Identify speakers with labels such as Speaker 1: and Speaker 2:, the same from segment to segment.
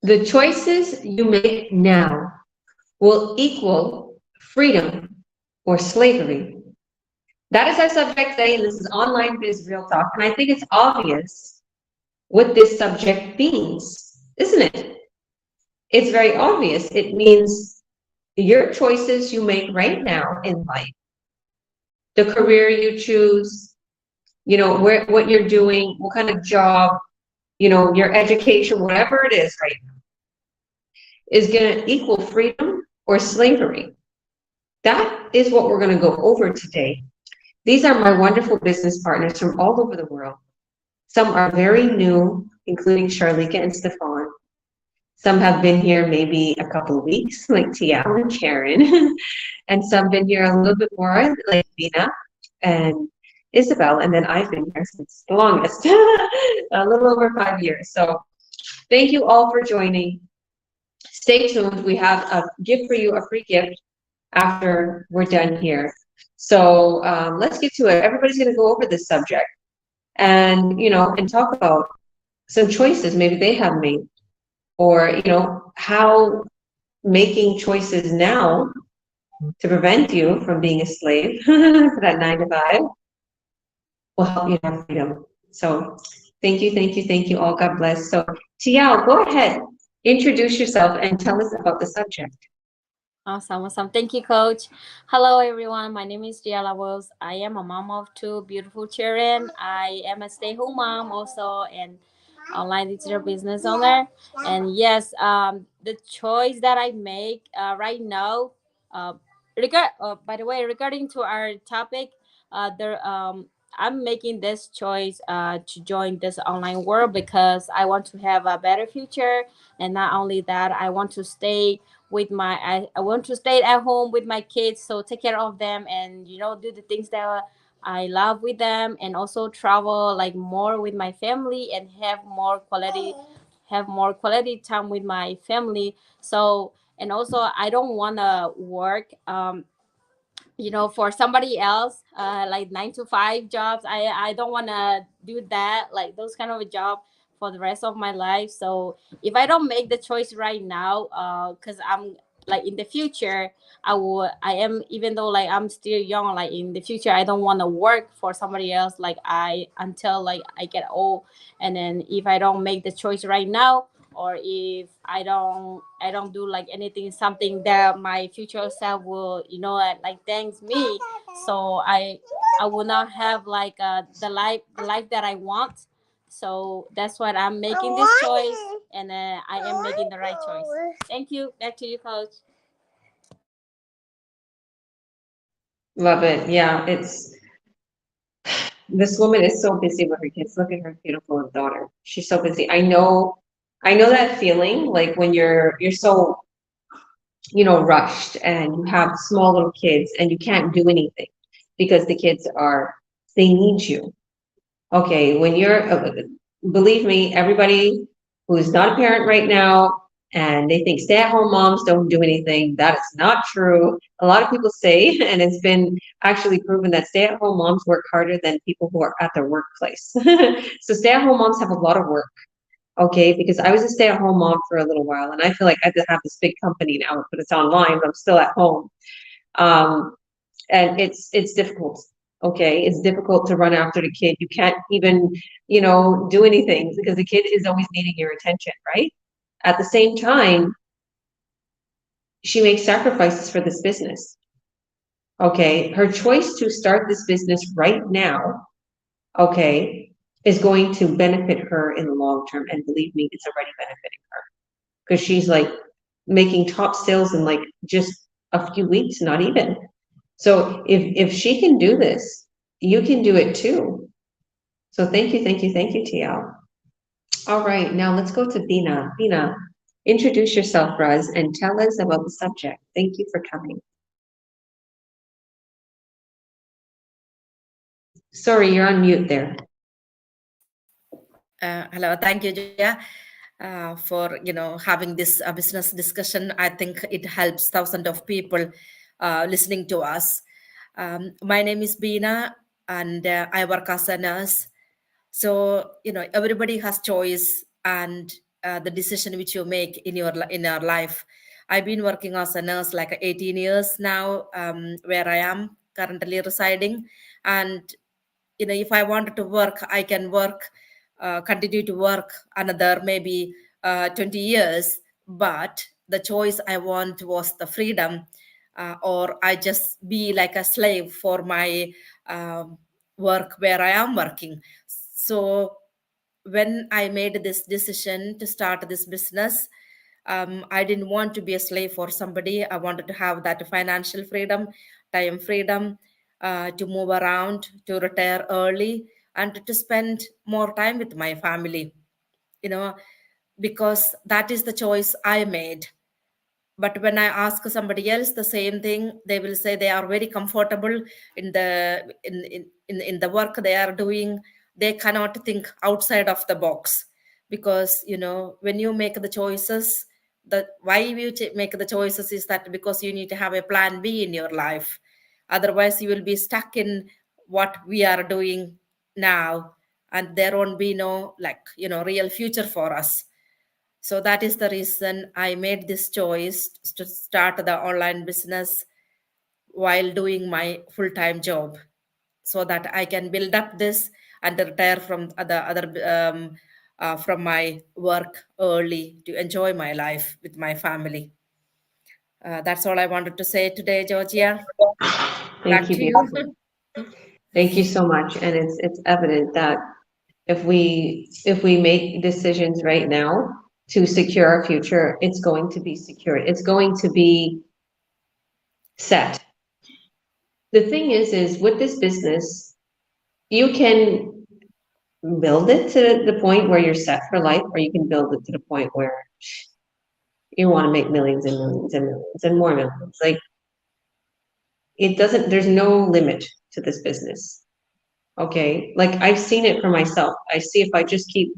Speaker 1: The choices you make now will equal freedom or slavery. That is our subject today, and this is Online Biz Real Talk. And I think it's obvious what this subject means, isn't it? It's very obvious. It means your choices you make right now in life, the career you choose, what you're doing, what kind of job, your education, whatever it is right now, is going to equal freedom or slavery. That is what we're going to go over today. These are my wonderful business partners from all over the world. Some are very new, including Charlika and Stefan. Some have been here maybe a couple of weeks, like Tiao and Karen. And some been here a little bit more, like Vina and Isabel. And then I've been here since the longest, a little over 5 years. So thank you all for joining. Stay tuned. We have a gift for you, a free gift after we're done here. So let's get to it. Everybody's going to go over this subject and, and talk about some choices maybe they have made, or, how making choices now to prevent you from being a slave for that 9 to 5 will help you have freedom. So thank you all. God bless. So Tiao, go ahead, introduce yourself and tell us about the subject.
Speaker 2: Awesome. Thank you, Coach. Hello, everyone. My name is Giala Wells. I am a mom of 2 beautiful children. I am a stay-home mom, also an online digital business owner. And yes, the choice that I make right now, by the way, regarding to our topic, I'm making this choice to join this online world because I want to have a better future, and not only that, I want to stay with I want to stay at home with my kids, so take care of them and do the things that I love with them, and also travel like more with my family and have more quality time with my family. So, and also I don't want to work for somebody else, like 9 to 5 jobs. I don't want to do that, like those kind of a job for the rest of my life. So if I don't make the choice right now, because I'm like in the future, I am, even though like I'm still young, like in the future I don't want to work for somebody else, like I until like I get old. And then if I don't make the choice right now, or if I don't do like anything, something that my future self will like thanks me, so I will not have like the life that I want. So that's why I'm making this choice, and I am making the right choice. Thank you. Back to you, Coach.
Speaker 1: Love it. Yeah, this woman is so busy with her kids. Look at her beautiful daughter. She's so busy. I know that feeling, like when you're so, rushed and you have small little kids and you can't do anything because the kids they need you. Okay, when believe me, everybody who's not a parent right now and they think stay-at-home moms don't do anything, that is not true. A lot of people say, and it's been actually proven, that stay-at-home moms work harder than people who are at their workplace. So stay-at-home moms have a lot of work. Okay, because I was a stay-at-home mom for a little while, and I feel like I have this big company now, but it's online, but I'm still at home. Um, and it's difficult. Okay, it's difficult to run after the kid. You can't even, do anything because the kid is always needing your attention, right? At the same time, she makes sacrifices for this business. Okay, her choice to start this business right now, okay, is going to benefit her in the long term. And believe me, it's already benefiting her because she's like making top sales in like just a few weeks, not even. So if she can do this, you can do it too. So thank you, TL. All right, now let's go to Bina. Bina, introduce yourself, Raz, and tell us about the subject. Thank you for coming. Sorry, you're on mute there.
Speaker 3: Hello, thank you, Jaya, for having this business discussion. I think it helps thousands of people listening to us. My name is Bina, and I work as a nurse. So everybody has choice, and the decision which you make in your life. I've been working as a nurse like 18 years now, where I am currently residing. And if I wanted to work, I can work, continue to work another maybe 20 years. But the choice I want was the freedom, or I just be like a slave for my work where I am working. So when I made this decision to start this business, I didn't want to be a slave for somebody. I wanted to have that financial freedom, time freedom, to move around, to retire early, and to spend more time with my family, you know, because that is the choice I made. But when I ask somebody else the same thing, they will say they are very comfortable in the work they are doing. They cannot think outside of the box, because when you make the choices, the why you make the choices is that because you need to have a plan B in your life. Otherwise you will be stuck in what we are doing now, and there won't be no, like, real future for us. So that is the reason I made this choice to start the online business while doing my full-time job, so that I can build up this and retire from from my work early to enjoy my life with my family. That's all I wanted to say today, Georgia.
Speaker 1: Thank
Speaker 3: Back
Speaker 1: you,
Speaker 3: to you.
Speaker 1: beautiful. Thank you so much. And it's evident that if we make decisions right now to secure our future, it's going to be secured. It's going to be set. The thing is with this business, you can build it to the point where you're set for life, or you can build it to the point where you want to make millions and millions and millions and more millions. Like, there's no limit to this business. Okay. Like, I've seen it for myself. I see if I just keep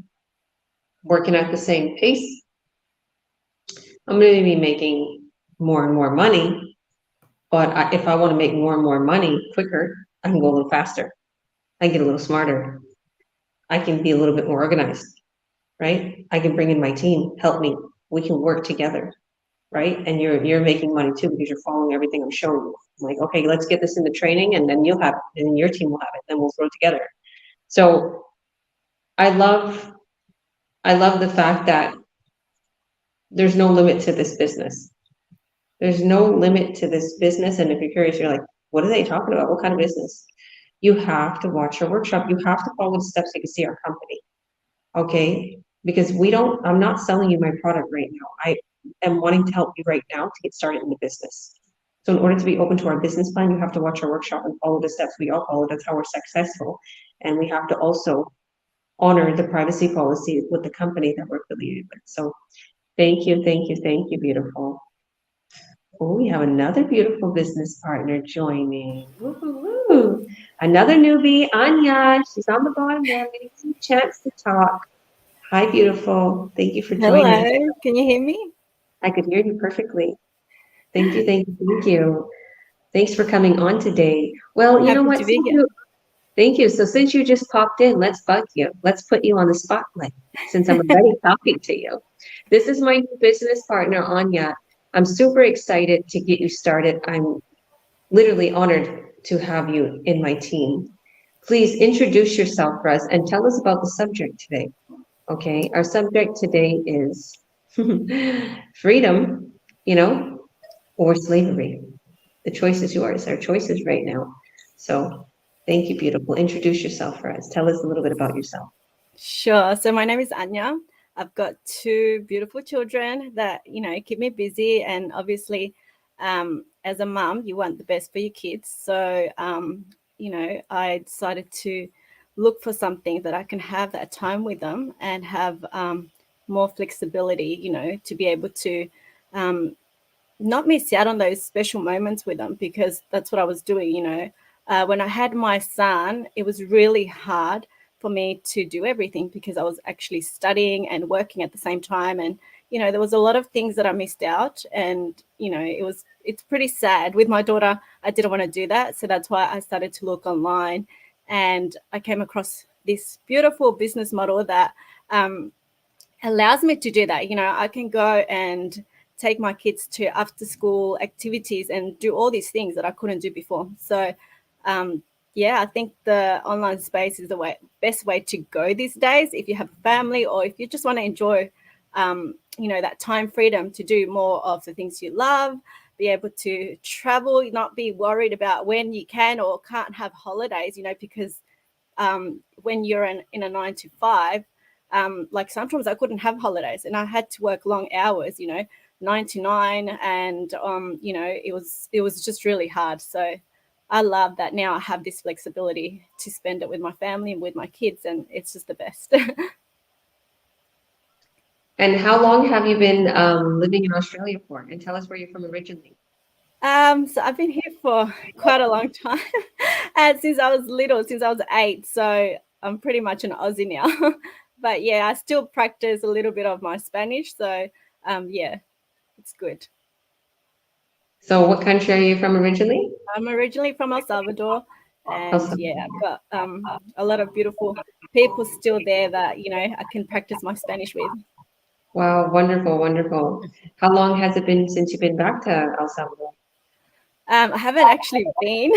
Speaker 1: working at the same pace, I'm going to be making more and more money. But if I want to make more and more money quicker, I can go a little faster. I get a little smarter. I can be a little bit more organized, right? I can bring in my team, help me. We can work together, right? And you're making money too, because you're following everything I'm showing you. I'm like, okay, let's get this in the training, and then you'll have it, and then your team will have it, then we'll grow together. So I love the fact that there's no limit to this business. There's no limit to this business. And if you're curious, you're like, what are they talking about? What kind of business? You have to watch our workshop. You have to follow the steps so you can see our company. Okay? Because I'm not selling you my product right now. I am wanting to help you right now to get started in the business. So in order to be open to our business plan, you have to watch our workshop and follow the steps we all follow. That's how we're successful. And we have to also honor the privacy policy with the company that we're affiliated with. So thank you, beautiful. Oh, we have another beautiful business partner joining. Woo-hoo-hoo. Another newbie, Anya. She's on the bottom there, getting some chance to talk. Hi, beautiful. Thank you for joining.
Speaker 4: Hello, can you hear me?
Speaker 1: I could hear you perfectly. Thank you. Thanks for coming on today. Well, you know
Speaker 4: Happy
Speaker 1: what?
Speaker 4: to be here.
Speaker 1: Thank you. So since you just popped in, let's bug you. Let's put you on the spotlight since I'm already talking to you. This is my new business partner, Anya. I'm super excited to get you started. I'm literally honored to have you in my team. Please introduce yourself for us and tell us about the subject today. Okay, our subject today is freedom, or slavery. The choice is yours. Our choice is right now. So thank you, beautiful. Introduce yourself for us. Tell us a little bit about yourself.
Speaker 4: Sure. So my name is Anya. I've got two beautiful children that, keep me busy. And obviously, as a mum, you want the best for your kids. So, I decided to look for something that I can have that time with them and have more flexibility, to be able to not miss out on those special moments with them, because that's what I was doing. When I had my son, it was really hard for me to do everything because I was actually studying and working at the same time. And, there was a lot of things that I missed out. And, it's pretty sad. With my daughter, I didn't want to do that. So that's why I started to look online, and I came across this beautiful business model that allows me to do that. I can go and take my kids to after school activities and do all these things that I couldn't do before. So yeah, I think the online space is the best way to go these days if you have a family, or if you just want to enjoy that time freedom to do more of the things you love, be able to travel, not be worried about when you can or can't have holidays, because when you're in a 9 to 5, like sometimes I couldn't have holidays and I had to work long hours, 9 to 9, and it was just really hard. So I love that now I have this flexibility to spend it with my family and with my kids, and it's just the best.
Speaker 1: And how long have you been living in Australia for? And tell us where you're from originally.
Speaker 4: So I've been here for quite a long time, and since I was little, since I was 8. So I'm pretty much an Aussie now. But yeah, I still practice a little bit of my Spanish. So yeah, it's good.
Speaker 1: So what country are you from originally?
Speaker 4: I'm originally from El Salvador, and
Speaker 1: Awesome.
Speaker 4: yeah, I've got a lot of beautiful people still there that I can practice my Spanish with.
Speaker 1: Wow, wonderful, wonderful. How long has it been since you've been back to El Salvador?
Speaker 4: I haven't actually been.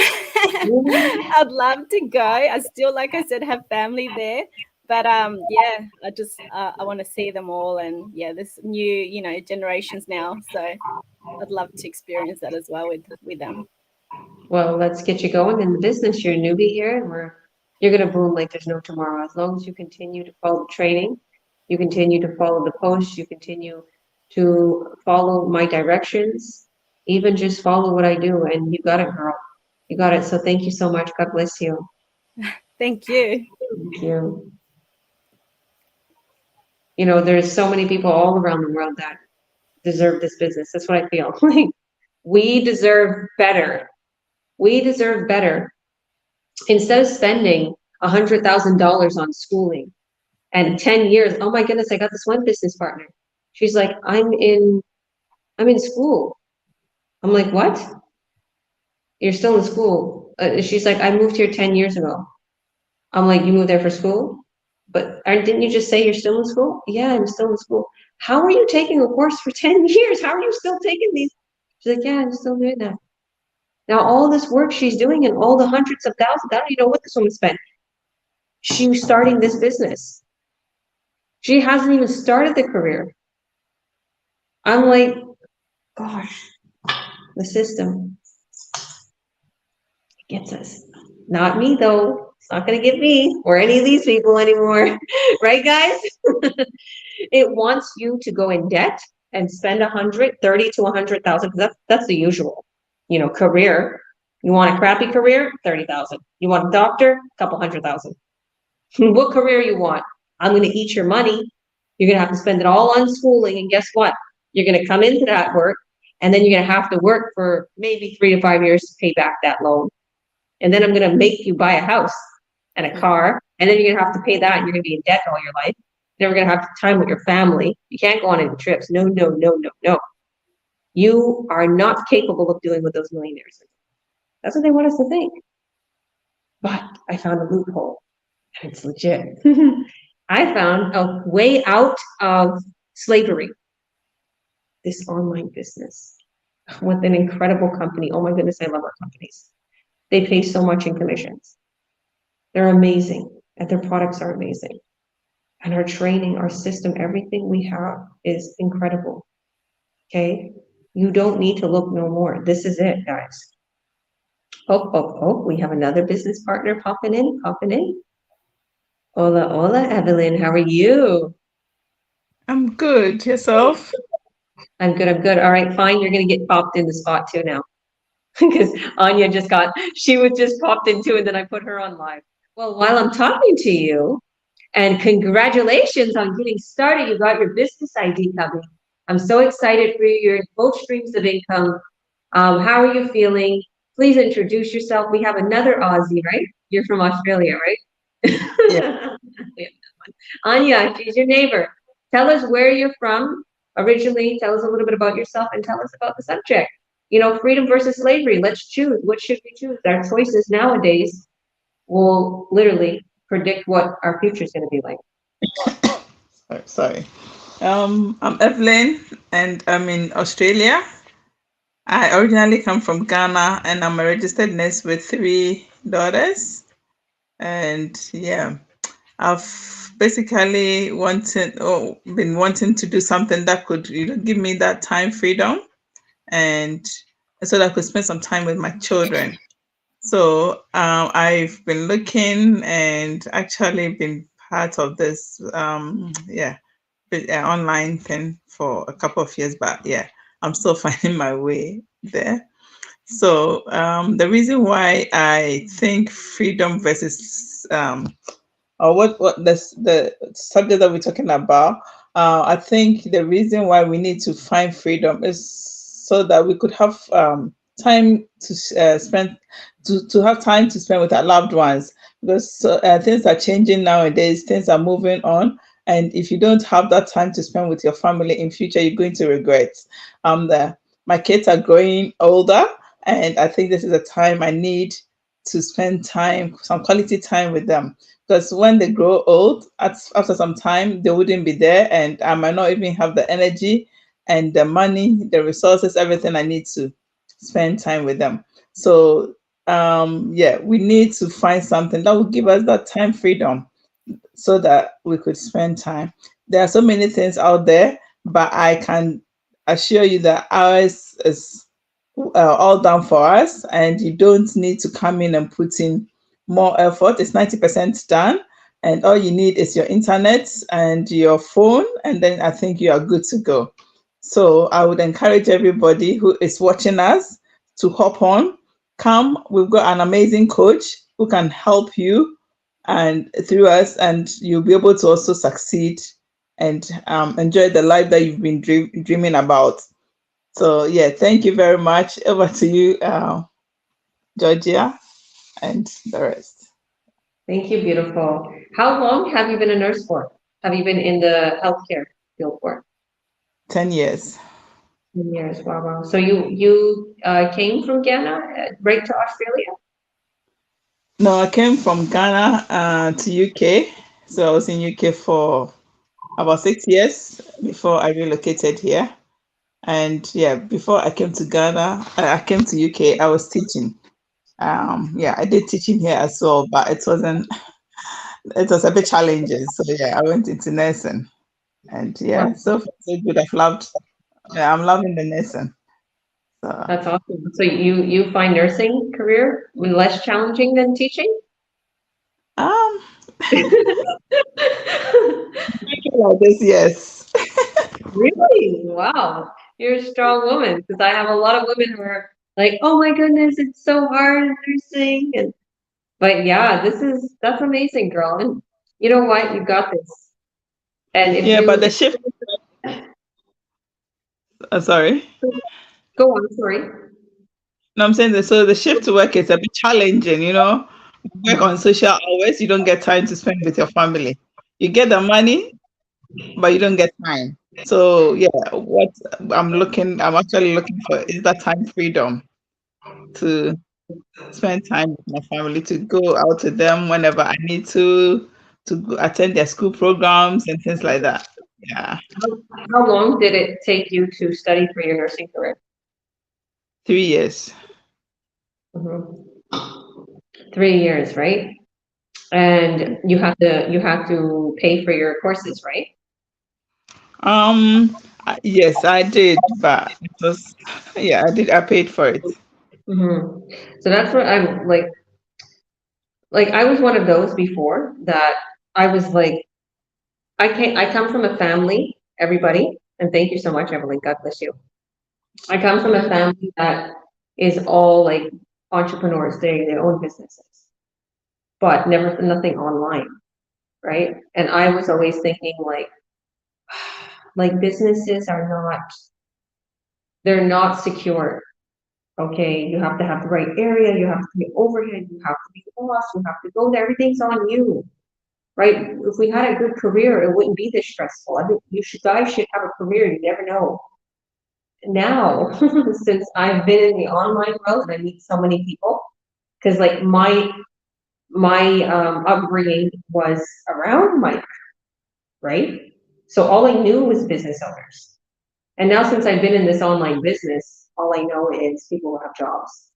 Speaker 4: I'd love to go. I still, like I said, have family there. But yeah, I just I want to see them all, and yeah, there's new generations now, so I'd love to experience that as well with them.
Speaker 1: Well, let's get you going in the business. You're a newbie here, and you're gonna boom like there's no tomorrow. As long as you continue to follow the training, you continue to follow the posts, you continue to follow my directions, even just follow what I do, and you got it, girl. You got it. So thank you so much. God bless you.
Speaker 4: Thank you.
Speaker 1: Thank you. There's so many people all around the world that deserve this business. That's what I feel. Like, we deserve better. We deserve better. Instead of spending $100,000 on schooling and 10 years, oh my goodness, I got this one business partner. She's like, I'm in school. I'm like, what? You're still in school? She's like, I moved here 10 years ago. I'm like, you moved there for school? But didn't you just say you're still in school? Yeah, I'm still in school. How are you taking a course for 10 years? How are you still taking these? She's like, yeah, I'm still doing that. Now, all this work she's doing and all the hundreds of thousands, I don't even know what this woman spent. She's starting this business. She hasn't even started the career. I'm like, gosh, the system gets us. Not me, though. It's not going to get me or any of these people anymore. Right, guys? It wants you to go in debt and spend 130 to 100,000, because that's the usual, career. You want a crappy career? 30,000. You want a doctor? Couple 100,000. What career you want? I'm going to eat your money. You're going to have to spend it all on schooling, and guess what? You're going to come into that work, and then you're going to have to work for maybe 3 to 5 years to pay back that loan. And then I'm going to make you buy a house and a car, and then you're going to have to pay that, and you're going to be in debt all your life. Never going to have time with your family. You can't go on any trips. No, no, no, no, no. You are not capable of doing what those millionaires are. That's what they want us to think. But I found a loophole, and it's legit. I found a way out of slavery. This online business with an incredible company. Oh my goodness, I love our companies. They pay so much in commissions. They're amazing, and their products are amazing. And our training, our system, everything we have is incredible. Okay? You don't need to look no more. This is it, guys. Oh, we have another business partner popping in. Hola, Evelyn, how are you?
Speaker 5: I'm good. Yourself?
Speaker 1: I'm good. All right, fine. You're going to get popped in the spot too now. Because Anya she was just popped in too, and then I put her on live. Well, while I'm talking to you, and congratulations on getting started. You got your business ID coming. I'm so excited for you. You're in both streams of income. How are you feeling? Please introduce yourself. We have another Aussie, right? You're from Australia, right?
Speaker 5: Yeah.
Speaker 1: Anya, she's your neighbor. Tell us where you're from originally. Tell us a little bit about yourself and tell us about the subject. Freedom versus slavery. Let's choose. What should we choose? Our choices nowadays will literally predict what our future is going to be like.
Speaker 5: Sorry. I'm Evelyn, and I'm in Australia. I originally come from Ghana, and I'm a registered nurse with 3 daughters. And yeah, I've basically been wanting to do something that could, give me that time freedom, and so that I could spend some time with my children. So I've been looking and actually been part of this, online thing for a couple of years, but yeah, I'm still finding my way there. So the reason why I think freedom versus or what the subject that we're talking about, I think the reason why we need to find freedom is so that we could have time to spend to have time to spend with our loved ones, because things are changing nowadays, things are moving on, and if you don't have that time to spend with your family in future, you're going to regret. My kids are growing older, and I think this is a time I need to spend time, some quality time with them, because when they grow old, after some time, they wouldn't be there, and I might not even have the energy and the money, the resources, everything I need to spend time with them. So, yeah, we need to find something that will give us that time freedom so that we could spend time. There are so many things out there, but I can assure you that ours is all done for us, and you don't need to come in and put in more effort. It's 90% done, and all you need is your internet and your phone, and then I think you are good to go. So I would encourage everybody who is watching us to hop on, come. We've got an amazing coach who can help you and through us, and you'll be able to also succeed and enjoy the life that you've been dreaming about. So yeah, thank you very much. Over to you, Georgia, and the rest.
Speaker 1: Thank you, beautiful. How long have you been a nurse for? Have you been in the healthcare field for?
Speaker 5: 10 years.
Speaker 1: 10 years. Wow, wow. So you came from Ghana right to Australia?
Speaker 5: No, I came from Ghana to UK. So I was in UK for about 6 years before I relocated here. And yeah, before I came to Ghana, I came to UK, I was teaching. Yeah, I did teaching here as well, but it was a bit challenging. So yeah, I went into nursing. And yeah,
Speaker 1: Wow,
Speaker 5: so far so good. I'm loving the nursing. So
Speaker 1: that's awesome. So you find nursing career less challenging than teaching?
Speaker 5: um like this, yes.
Speaker 1: Really? Wow. You're a strong woman, because I have a lot of women who are like, oh my goodness, it's so hard in nursing. But yeah, that's amazing, girl. And you know what? You got this. And if
Speaker 5: Yeah, but the
Speaker 1: you
Speaker 5: shift, sorry.
Speaker 1: go on, sorry.
Speaker 5: No, I'm saying that, so the shift to work is a bit challenging, Work on social hours, you don't get time to spend with your family. You get the money, but you don't get time. So yeah, what I'm actually looking for is that time freedom to spend time with my family, to go out to them whenever I need to go attend their school programs and things like that. Yeah,
Speaker 1: How long did it take you to study for your nursing career?
Speaker 5: 3 years.
Speaker 1: Mhm. 3 years, right? And you have to pay for your courses, right?
Speaker 5: Yes, I did, but it was, yeah, I paid for it.
Speaker 1: Hmm. So that's what I'm like. Like I was one of those before that I was like, I come from a family, everybody, and thank you so much, Evelyn. God bless you. I come from a family that is all like entrepreneurs. They own businesses, but never nothing online, right? And I was always thinking like businesses are not, they're not secure. Okay, you have to have the right area, you have to pay overhead, you have to be the boss, you have to go there, everything's on you, right? If we had a good career, it wouldn't be this stressful. I think guys should have a career, you never know. Now, since I've been in the online world and I meet so many people, because like my upbringing was around my, right? So all I knew was business owners. And now since I've been in this online business, all I know is people who have jobs.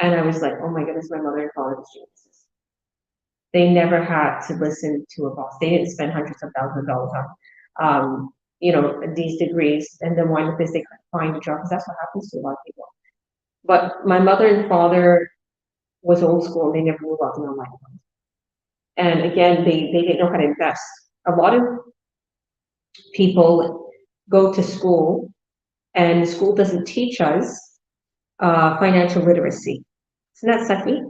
Speaker 1: And I was like, oh my goodness, my mother and father was geniuses. They never had to listen to a boss. They didn't spend hundreds of thousands of dollars on, these degrees and then wind up as they find a job, because that's what happens to a lot of people. But my mother and father was old school, and they never knew about the online world. And again, they didn't know how to invest. A lot of people go to school, and the school doesn't teach us financial literacy. Isn't that sucky?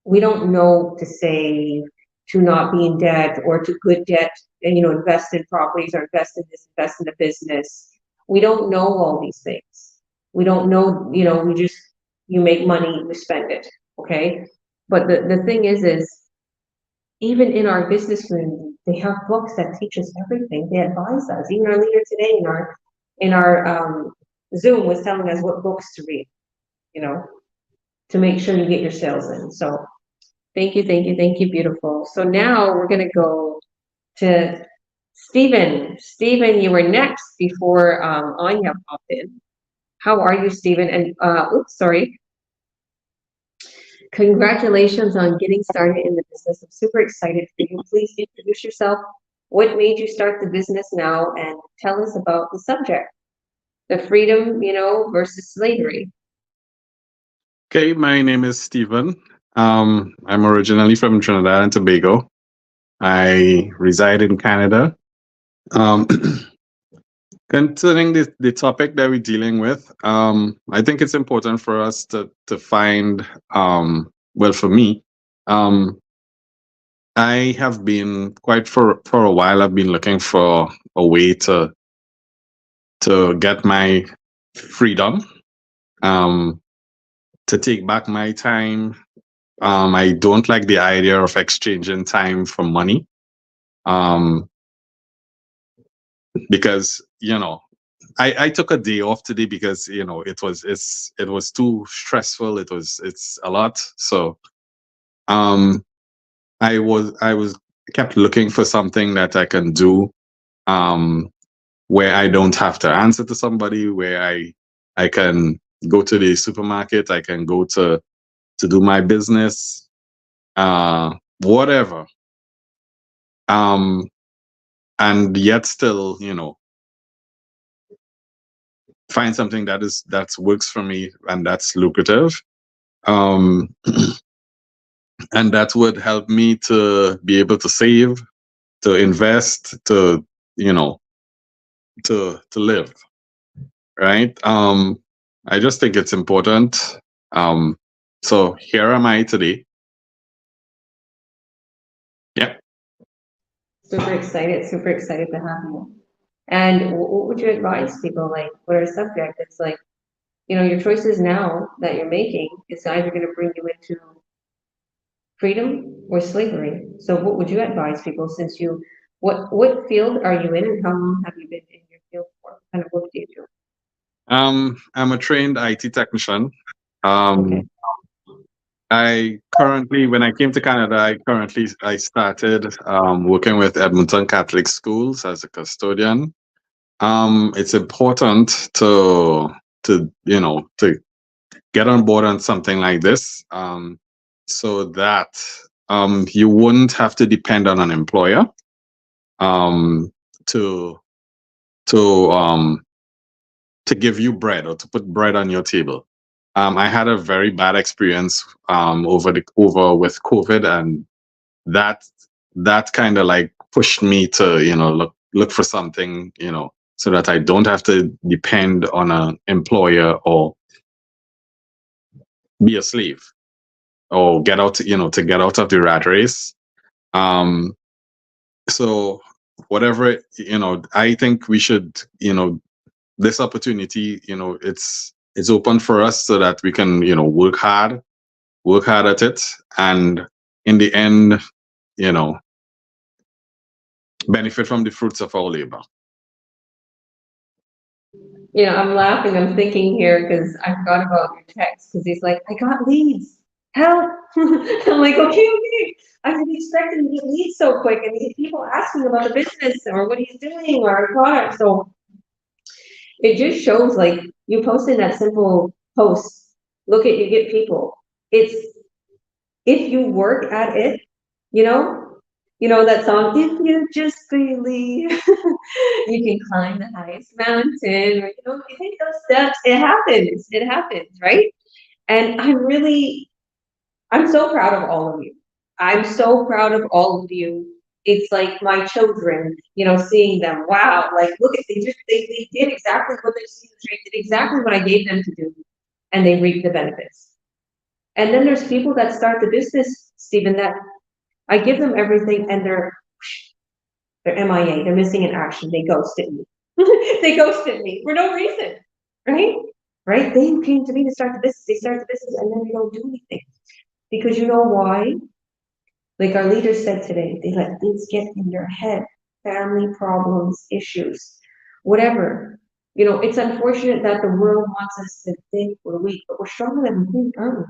Speaker 1: We don't know to save, to not be in debt, or to good debt, and invest in properties, or invest in this, invest in the business. We don't know all these things. We don't know, we just, you make money, you spend it, okay? But the thing is even in our business community, they have books that teach us everything. They advise us. Even our leader today in our Zoom was telling us what books to read, to make sure you get your sales in. So thank you, beautiful. So now we're gonna go to Stephen. Stephen, you were next before Anya popped in. How are you, Stephen? And sorry. Congratulations on getting started in the business. I'm super excited for you. Please introduce yourself. What made you start the business now? And tell us about the subject, the freedom, versus slavery.
Speaker 6: Okay, my name is Stephen. I'm originally from Trinidad and Tobago. I reside in Canada. Concerning the topic that we're dealing with, I think it's important for us to find, well, for me, I have been for a while, I've been looking for a way to get my freedom, to take back my time. I don't like the idea of exchanging time for money. Because I took a day off today because it was too stressful. It's a lot. So I kept looking for something that I can do where I don't have to answer to somebody, where I can go to the supermarket, I can go to do my business, whatever. And yet still, find something that works for me and that's lucrative. And that would help me to be able to save, to invest, to live. Right. I just think it's important. So here am I today. Yeah.
Speaker 1: Super excited to have you. And what would you advise people? Like, what are a subject that's like, your choices now that you're making is either going to bring you into freedom or slavery. So what would you advise people, since what field are you in, and how long have you been in your field for? What kind of work do you do?
Speaker 6: I'm a trained IT technician.
Speaker 1: Okay.
Speaker 6: I currently, when I came to Canada, I started working with Edmonton Catholic Schools as a custodian. It's important to get on board on something like this, so that you wouldn't have to depend on an employer to give you bread, or to put bread on your table. I had a very bad experience over with COVID, and that kind of like pushed me to look for something, so that I don't have to depend on an employer or be a slave, or get out to get out of the rat race. So whatever, I think we should, this opportunity, it's open for us, so that we can, work hard at it, and in the end, benefit from the fruits of our labor.
Speaker 1: I'm laughing, I'm thinking here, because I forgot about your text, because he's like, I got leads. help. I'm like, okay. I didn't expect him to get leads so quick and these people asking about the business or what he's doing or our product. So it just shows like you posting that simple post, look at you get people. It's if you work at it, you know that song, if you just believe, you can climb the highest mountain, or you take those steps, it happens, right? And I'm so proud of all of you. I'm so proud of all of you. It's like my children, seeing them. Wow, like look at they did exactly what they did exactly what I gave them to do, and they reap the benefits. And then there's people that start the business, Stephen, that I give them everything, and they're MIA. They're missing in action. They ghosted me. They ghosted me for no reason, right? Right? They came to me to start the business. They start the business, and then they don't do anything. Because you know why? Like our leader said today, they let things get in their head, family problems, issues, whatever. It's unfortunate that the world wants us to think we're weak, but we're stronger than we think, aren't we?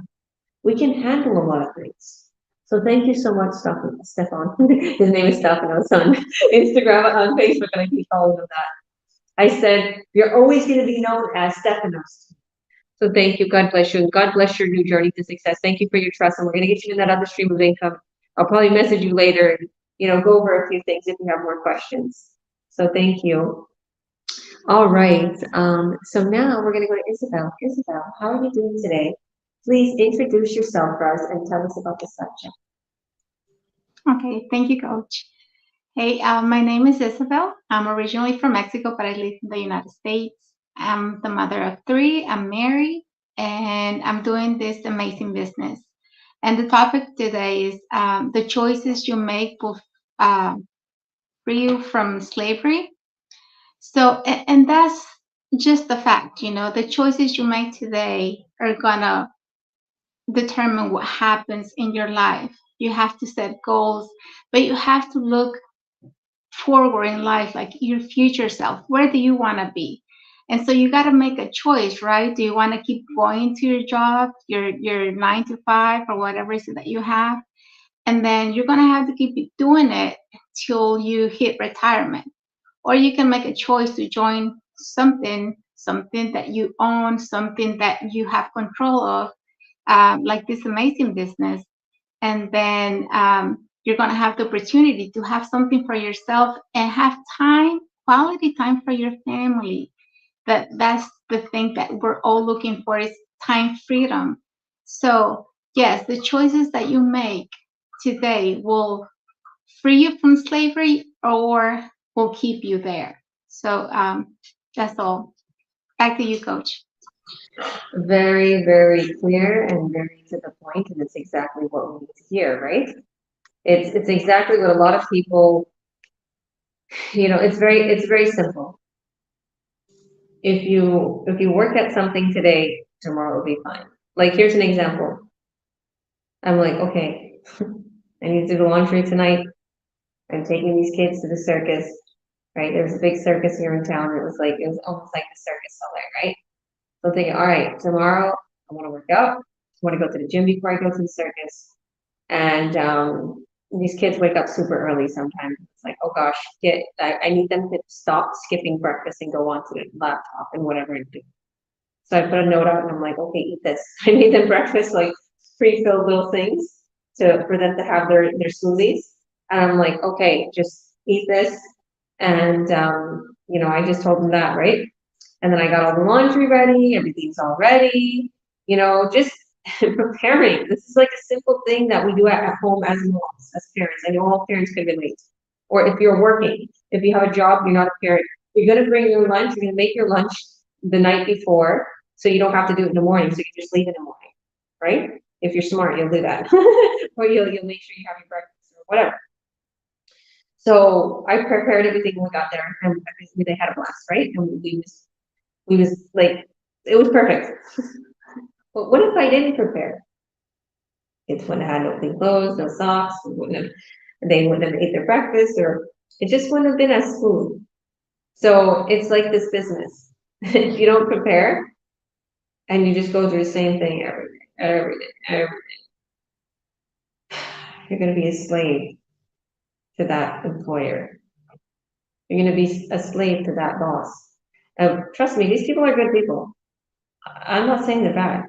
Speaker 1: We can handle a lot of things. So thank you so much, Stefan. His name is Stefanos on Instagram, on Facebook, and I keep calling him that. I said, you're always going to be known as Stefanos. So thank you. God bless you. And God bless your new journey to success. Thank you for your trust. And we're going to get you in that other stream of income. I'll probably message you later and, go over a few things if you have more questions. So thank you. All right. So now we're going to go to Isabel. Isabel, how are you doing today? Please introduce yourself for us and tell us about the subject.
Speaker 7: Okay, thank you, Coach. Hey, my name is Isabel. I'm originally from Mexico, but I live in the United States. I'm the mother of 3. I'm married, and I'm doing this amazing business. And the topic today is the choices you make will free you from slavery. So, and that's just the fact, the choices you make today are gonna determine what happens in your life. You have to set goals, but you have to look forward in life, like your future self. Where do you want to be? And so you got to make a choice, right? Do you want to keep going to your job, your 9 to 5 or whatever it is that you have? And then you're going to have to keep doing it till you hit retirement. Or you can make a choice to join something that you own, something that you have control of, like this amazing business. And then you're going to have the opportunity to have something for yourself and have time, quality time for your family. That's the thing that we're all looking for, is time freedom. So yes, the choices that you make today will free you from slavery or will keep you there. So that's all. Back to you, Coach.
Speaker 1: Very, very clear and very to the point, and it's exactly what we need to hear, right? It's exactly what a lot of people, it's very simple. If you work at something today, tomorrow will be fine. Like here's an example. I'm like, okay, I need to do the laundry tonight. I'm taking these kids to the circus, right? There's a big circus here in town. It was almost like the circus somewhere, right? So I'm thinking, all right, tomorrow I want to work out. I want to go to the gym before I go to the circus. And these kids wake up super early sometimes. It's like, oh gosh, I need them to stop skipping breakfast and go onto the laptop and whatever and do. So I put a note out and I'm like, okay, eat this. I made them breakfast, like pre-filled little things for them to have their smoothies. And I'm like, okay, just eat this. And I just told them that, right? And then I got all the laundry ready, everything's all ready, just preparing. This is like a simple thing that we do at home as moms, as parents. I know all parents can relate. Or if you're working, if you have a job, you're not a parent, you're going to bring your lunch, you're going to make your lunch the night before, so you don't have to do it in the morning, so you just leave in the morning, right? If you're smart, you'll do that. Or you'll make sure you have your breakfast or whatever. So I prepared everything when we got there, and they had a blast, right? And we was like, it was perfect. But what if I didn't prepare? Kids wouldn't have had no clean clothes, no socks, they wouldn't have ate their breakfast, or it just wouldn't have been as smooth. So it's like this business. If you don't prepare and you just go through the same thing every day, you're going to be a slave to that employer. You're going to be a slave to that boss. And trust me, these people are good people. I'm not saying they're bad.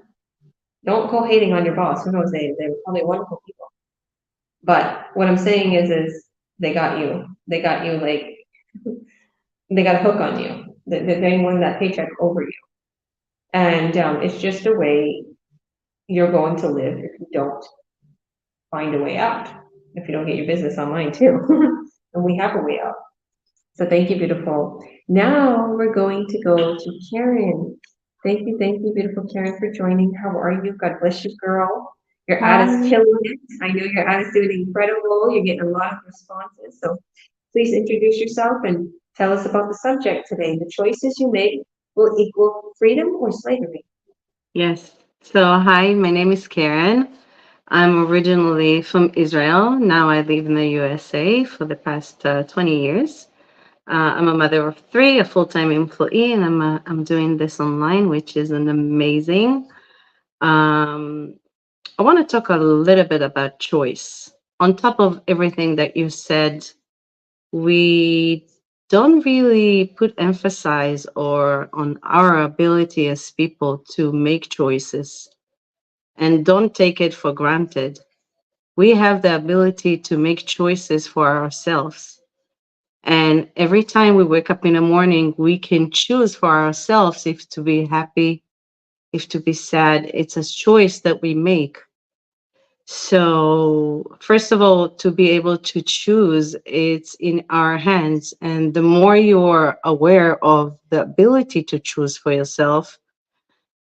Speaker 1: Don't go hating on your boss. Who knows? They're probably wonderful people. But what I'm saying is they got you. They got you like, they got a hook on you. They won that paycheck over you. And it's just a way you're going to live if you don't find a way out. If you don't get your business online too. And we have a way out. So thank you, beautiful. Now we're going to go to Karen. Thank you, beautiful Karen, for joining. How are you? God bless you, girl. Your ad is killing it. I know your ad is doing incredible. You're getting a lot of responses. So please introduce yourself and tell us about the subject today. The choices you make will equal freedom or slavery.
Speaker 8: Yes. So, hi, my name is Karen. I'm originally from Israel. Now I live in the USA for the past 20 years. I'm a mother of 3, a full-time employee, and I'm doing this online, which is an amazing. I want to talk a little bit about choice. On top of everything that you said, we don't really put emphasis on our ability as people to make choices, and don't take it for granted. We have the ability to make choices for ourselves. And every time we wake up in the morning, we can choose for ourselves if to be happy, if to be sad. It's a choice that we make. So, first of all, to be able to choose, it's in our hands. And the more you're aware of the ability to choose for yourself,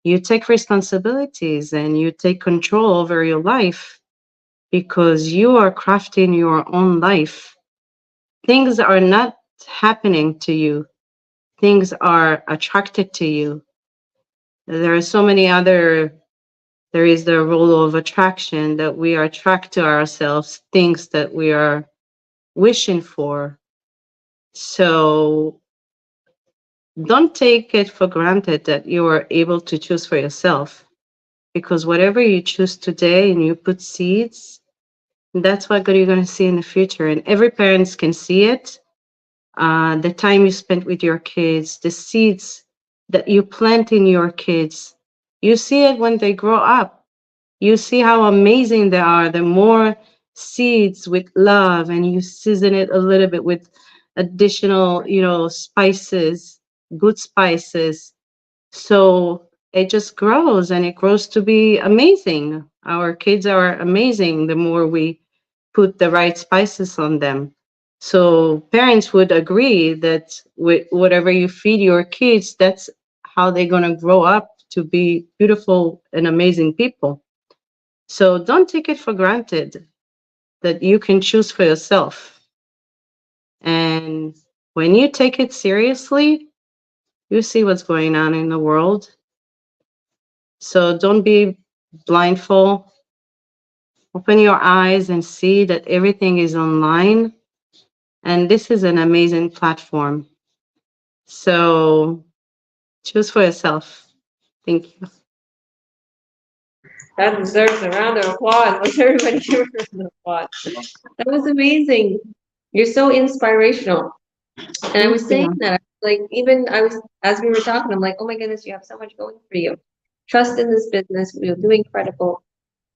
Speaker 8: you take responsibilities and you take control over your life, because you are crafting your own life. Things are not happening to you. Things are attracted to you. There are so many other, there is the rule of attraction, that we attract to ourselves things that we are wishing for. So don't take it for granted that you are able to choose for yourself, because whatever you choose today and you put seeds, that's what you're going to see in the future. And every parent can see it. The time you spent with your kids, the seeds that you plant in your kids, you see it when they grow up. You see how amazing they are. The more seeds with love, and you season it a little bit with additional, spices, good spices. So it just grows, and it grows to be amazing. Our kids are amazing the more we put the right spices on them. So parents would agree that with whatever you feed your kids, that's how they're going to grow up to be beautiful and amazing people. So don't take it for granted that you can choose for yourself. And when you take it seriously, you see what's going on in the world. So don't be blindfold. Open your eyes and see that everything is online. And this is an amazing platform. So choose for yourself. Thank you.
Speaker 1: That deserves a round of applause. Let's everybody give her an applause. That was amazing. You're so inspirational. And I was saying that, like, as we were talking, I'm like, oh my goodness, you have so much going for you. Trust in this business. You'll do incredible.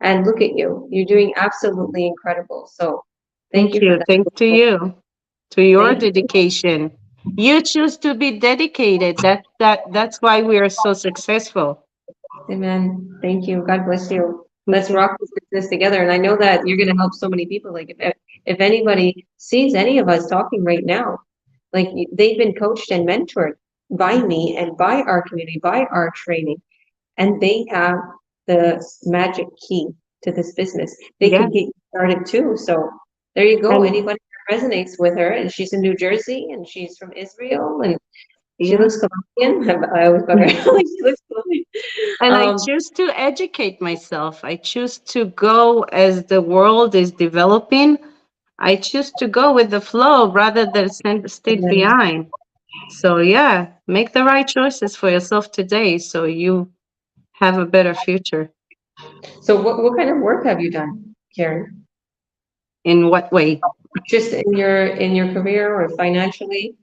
Speaker 1: And look at you. You're doing absolutely incredible. So thank you.
Speaker 8: Thanks to you, to your
Speaker 1: Thank you.
Speaker 8: dedication. You choose to be dedicated. That's why we are so successful.
Speaker 1: Amen. Thank you. God bless you. Let's rock this business together. And I know that you're going to help so many people. Like if anybody sees any of us talking right now, like they've been coached and mentored by me and by our community, by our training, and they have the magic key to this business. They can get started too. So there you go. Anybody that resonates with her, and she's in New Jersey and she's from Israel and she looks Colombian. I always got her like she looks Colombian.
Speaker 8: And I choose to educate myself. I choose to go as the world is developing. I choose to go with the flow rather than stay behind. So yeah, make the right choices for yourself today so you have a better future.
Speaker 1: So what kind of work have you done, Karen?
Speaker 8: In what way?
Speaker 1: Just in your career or financially?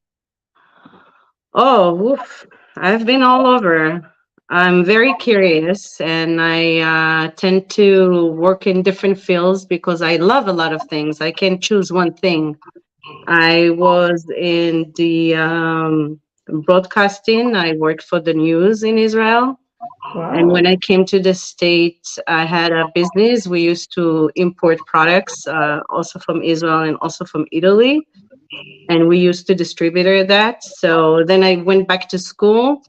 Speaker 8: Oh, woof. I've been all over. I'm very curious and I tend to work in different fields because I love a lot of things. I can't choose one thing. I was in the broadcasting. I worked for the news in Israel. And when
Speaker 1: Wow.
Speaker 8: I came to the States, I had a business. We used to import products also from Israel and also from Italy. And we used to distribute that. So then I went back to school.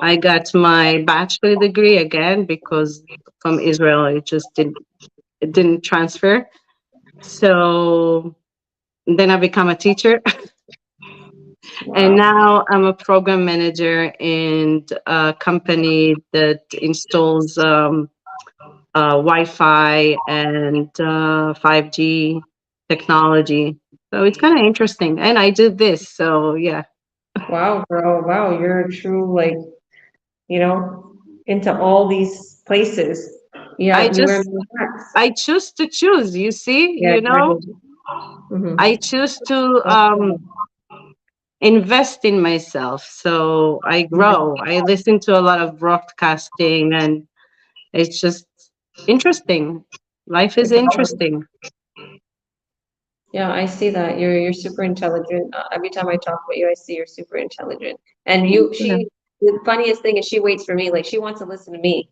Speaker 8: I got my bachelor degree again because from Israel it didn't transfer. So then I become a teacher. And
Speaker 1: Wow.
Speaker 8: now I'm a program manager in a company that installs Wi-Fi and 5G technology. So it's kind of interesting. And I do this. So yeah,
Speaker 1: Wow, girl. Wow, you're a true, like, into all these places.
Speaker 8: I
Speaker 1: Yeah, you wear
Speaker 8: just,
Speaker 1: many hats.
Speaker 8: I choose to choose, you see,
Speaker 1: Yeah,
Speaker 8: I
Speaker 1: mm-hmm.
Speaker 8: choose to invest in myself. So I grow. I listen to a lot of broadcasting and it's just interesting. Life is
Speaker 1: It's all,
Speaker 8: interesting.
Speaker 1: yeah, I see that. You're super intelligent. Every time I talk about you, I see you're super intelligent. And
Speaker 8: Yeah.
Speaker 1: the funniest thing is she waits for me, like she wants to listen to me.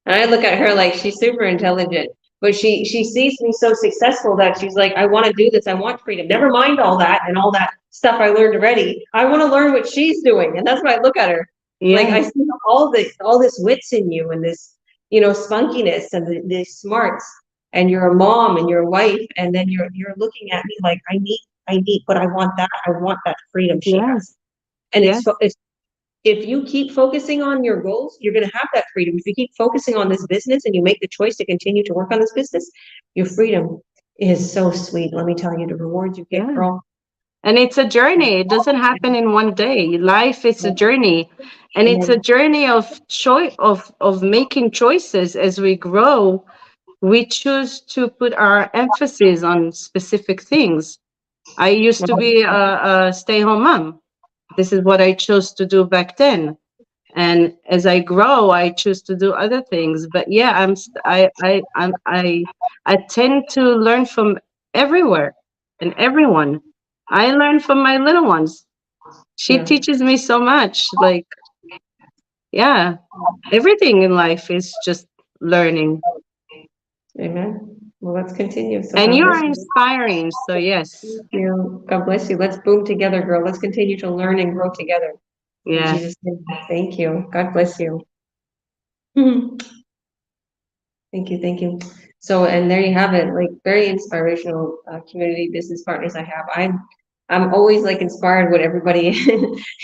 Speaker 1: And I look at her like she's super intelligent, but she sees me so successful that she's like, I want to do this. I want freedom. Never mind all that and all that stuff I learned already. I want to learn what she's doing. And that's why I look at her. Like
Speaker 8: Yeah.
Speaker 1: I see all this wits in you and this, spunkiness and the smarts. And you're a mom and you're a wife, and then you're looking at me like I need, but I want that freedom she
Speaker 8: Yeah.
Speaker 1: has. And
Speaker 8: Yeah.
Speaker 1: it's if you keep focusing on your goals, you're going to have that freedom. If you keep focusing on this business and you make the choice to continue to work on this business, your freedom is so sweet. Let me tell you, the rewards you get,
Speaker 8: Yeah.
Speaker 1: girl.
Speaker 8: And it's a journey. It doesn't happen in one day. Life is a journey. And it's a journey of choice of making choices as we grow. We choose to put our emphasis on specific things. I used to be a stay-home mom. This is what I chose to do back then. And as I grow, I choose to do other things. But yeah, I tend to learn from everywhere and everyone. I learn from my little ones. She
Speaker 1: Yeah.
Speaker 8: teaches me so much. Like, yeah, everything in life is just learning.
Speaker 1: Amen. Well, let's continue. So
Speaker 8: And
Speaker 1: God
Speaker 8: you
Speaker 1: bless
Speaker 8: are
Speaker 1: you.
Speaker 8: inspiring. So yes.
Speaker 1: Thank you. God bless you. Let's boom together, girl. Let's continue to learn and grow together. In
Speaker 8: Yeah.
Speaker 1: Jesus' name. Thank you. God bless you. Thank you. Thank you. So, and there you have it, like very inspirational community business partners I have. I'm always like inspired what everybody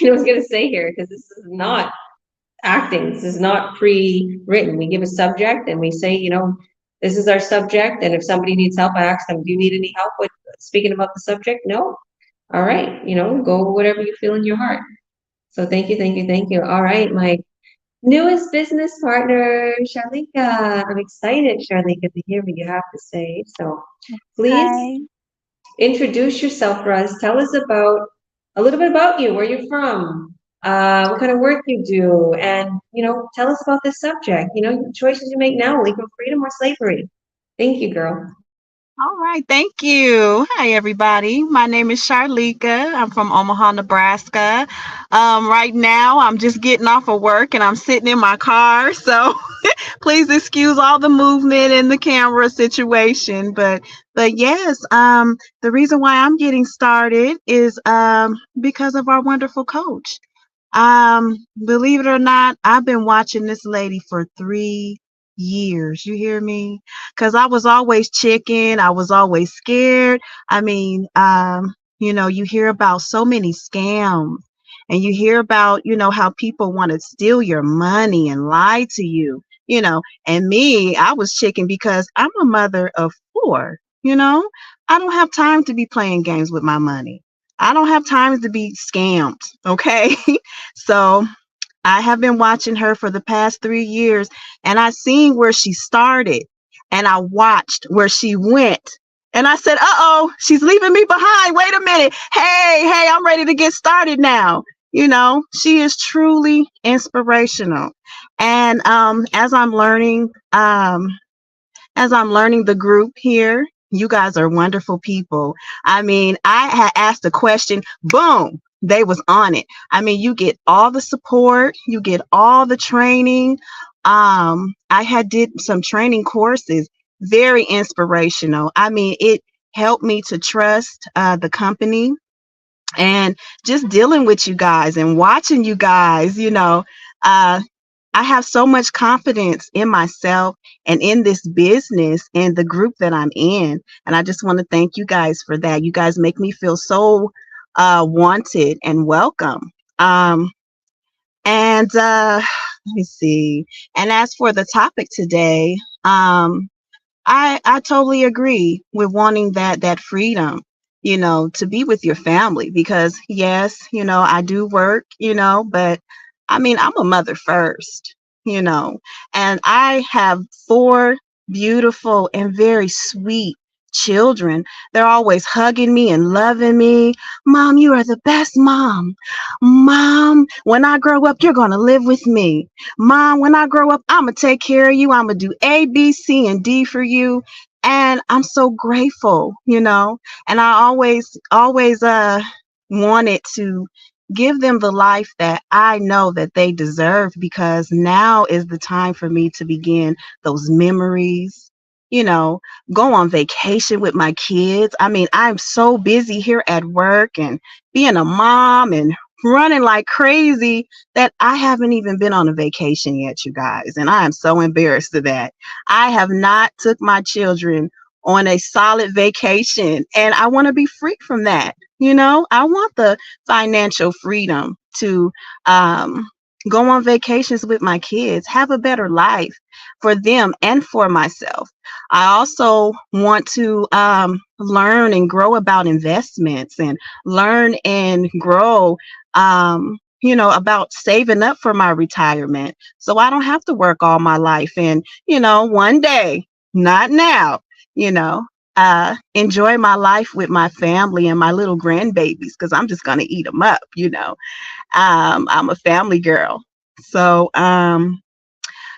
Speaker 1: was going to say here, because this is not acting. This is not pre-written. We give a subject and we say, this is our subject. And if somebody needs help, I ask them, do you need any help with speaking about the subject? No. All right. Go whatever you feel in your heart. So thank you. Thank you. Thank you. All right. My newest business partner, Sharlika. I'm excited, Sharlika, to hear what you have to say. So please
Speaker 9: Hi.
Speaker 1: introduce yourself for us. Tell us about a little bit about you, where you're from, what kind of work you do, and tell us about this subject. Choices you make now, legal freedom or slavery. Thank you, girl.
Speaker 9: All right. Thank you. Hi, everybody. My name is Sharlika. I'm from Omaha, Nebraska. Right now, I'm just getting off of work and I'm sitting in my car. So please excuse all the movement and the camera situation. But yes, the reason why I'm getting started is because of our wonderful coach. Believe it or not, I've been watching this lady for 3 years. You hear me? Because I was always chicken. I was always scared. I mean, you hear about so many scams and you hear about, how people want to steal your money and lie to you, and me, I was chicken because I'm a mother of 4, I don't have time to be playing games with my money. I don't have time to be scammed. Okay. So I have been watching her for the past 3 years and I seen where she started and I watched where she went And I said, uh-oh, she's leaving me behind. Wait a minute. Hey, I'm ready to get started now. You know, she is truly inspirational. And as I'm learning the group here, you guys are wonderful people. I mean, I had asked a question, boom, they was on it. I mean, you get all the support, you get all the training. I had did some training courses, very inspirational. I mean, it helped me to trust the company, and just dealing with you guys and watching you guys, you know, I have so much confidence in myself and in this business and the group that I'm in. And I just want to thank you guys for that. You guys make me feel so wanted and welcome. Let me see. And as for the topic today, I totally agree with wanting that freedom, you know, to be with your family, because yes, you know, I do work, you know, but I mean, I'm a mother first, you know, and I have 4 beautiful and very sweet children. They're always hugging me and loving me. Mom, you are the best mom. Mom, when I grow up, you're going to live with me. Mom, when I grow up, I'm going to take care of you. I'm going to do A, B, C, and D for you. And I'm so grateful, you know, and I always wanted to give them the life that I know that they deserve, because now is the time for me to begin those memories, you know, go on vacation with my kids. I mean, I'm so busy here at work and being a mom and running like crazy that I haven't even been on a vacation yet, you guys. And I am so embarrassed of that. I have not took my children on a solid vacation, and I want to be free from that. You know, I want the financial freedom to go on vacations with my kids, have a better life for them and for myself. I also want to learn and grow about investments and learn and grow, you know, about saving up for my retirement, so I don't have to work all my life. And, you know, one day, not now, you know, enjoy my life with my family and my little grandbabies, because I'm just going to eat them up, you know. I'm a family girl. So I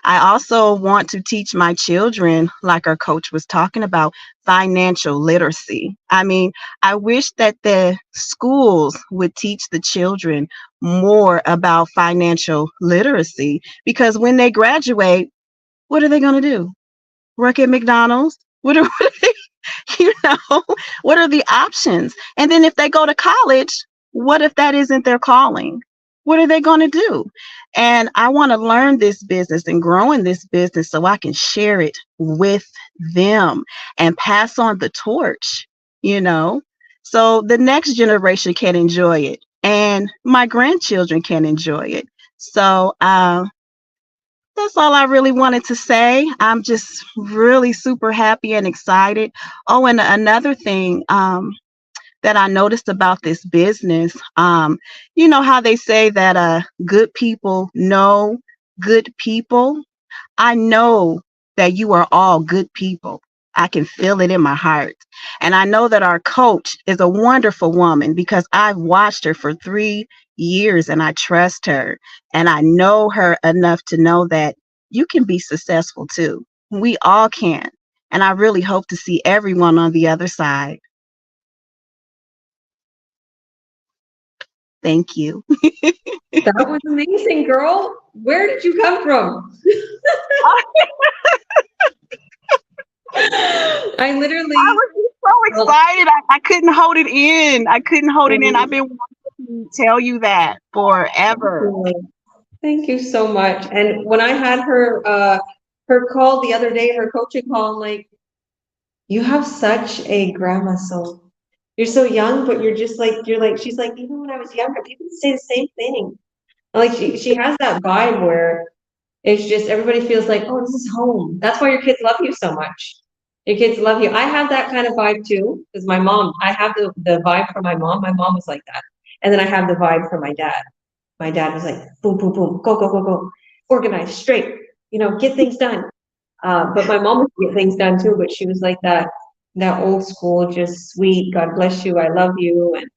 Speaker 9: also want to teach my children, like our coach was talking about, financial literacy. I mean, I wish that the schools would teach the children more about financial literacy, because when they graduate, what are they going to do? Work at McDonald's? What are you know, what are the options? And then if they go to college, what if that isn't their calling? What are they going to do? And I want to learn this business and grow in this business so I can share it with them and pass on the torch, you know, so the next generation can enjoy it and my grandchildren can enjoy it. So that's all I really wanted to say. I'm just really super happy and excited. Oh, and another thing that I noticed about this business, you know how they say that good people know good people? I know that you are all good people. I can feel it in my heart. And I know that our coach is a wonderful woman, because I've watched her for 3 years and I trust her. And I know her enough to know that you can be successful too. We all can. And I really hope to see everyone on the other side. Thank you.
Speaker 1: That was amazing, girl. Where did you come from? I
Speaker 9: was so excited. I couldn't hold it in. I couldn't hold it in. I've been wanting to tell you that forever.
Speaker 1: Thank you so much. And when I had her call the other day, her coaching call, I'm like, you have such a grandma soul. You're so young, but she's like, even when I was younger, people say the same thing. Like she has that vibe where it's just everybody feels like, oh, this is home. That's why your kids love you so much. Your kids love you. I have that kind of vibe too, because my mom, I have the vibe from my mom. My mom was like that. And then I have the vibe from my dad. My dad was like, boom, boom, boom, go, go, go, go. Organized, straight, you know, get things done. But my mom would get things done too, but she was like that that old school, just sweet, God bless you, I love you. And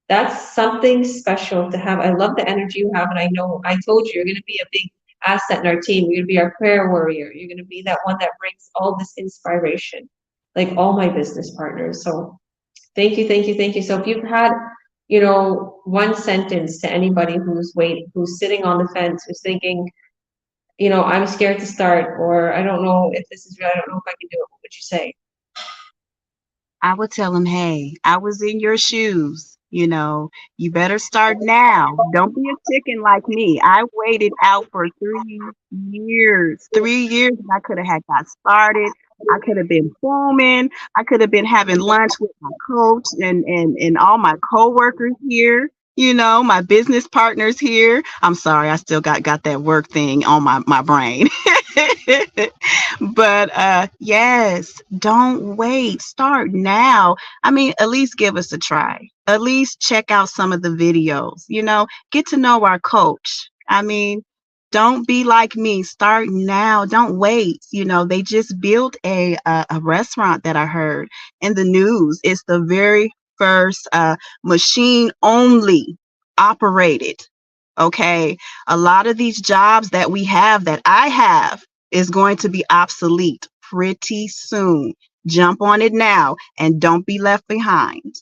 Speaker 1: that's something special to have. I love the energy you have. And I know I told you, you're going to be a big asset in our team. You're going to be our prayer warrior. You're going to be that one that brings all this inspiration, like all my business partners. So thank you, thank you, thank you. So if you've had, you know, one sentence to anybody who's waiting, who's sitting on the fence, who's thinking, you know, I'm scared to start, or I don't know if this is real, I don't know if I can do it, what would you say?
Speaker 9: I would tell them, hey, I was in your shoes. You know, you better start now. Don't be a chicken like me. I waited out for 3 years. 3 years, and I could have had got started. I could have been booming. I could have been having lunch with my coach and all my coworkers here. You know, my business partners here. I'm sorry, I still got that work thing on my brain. But yes, don't wait. Start now. I mean, at least give us a try. At least check out some of the videos. You know, get to know our coach. I mean, don't be like me. Start now. Don't wait. You know, they just built a restaurant that I heard in the news. It's the very first machine only operated. Okay. A lot of these jobs that we have, that I have, is going to be obsolete pretty soon. Jump on it now and don't be left behind.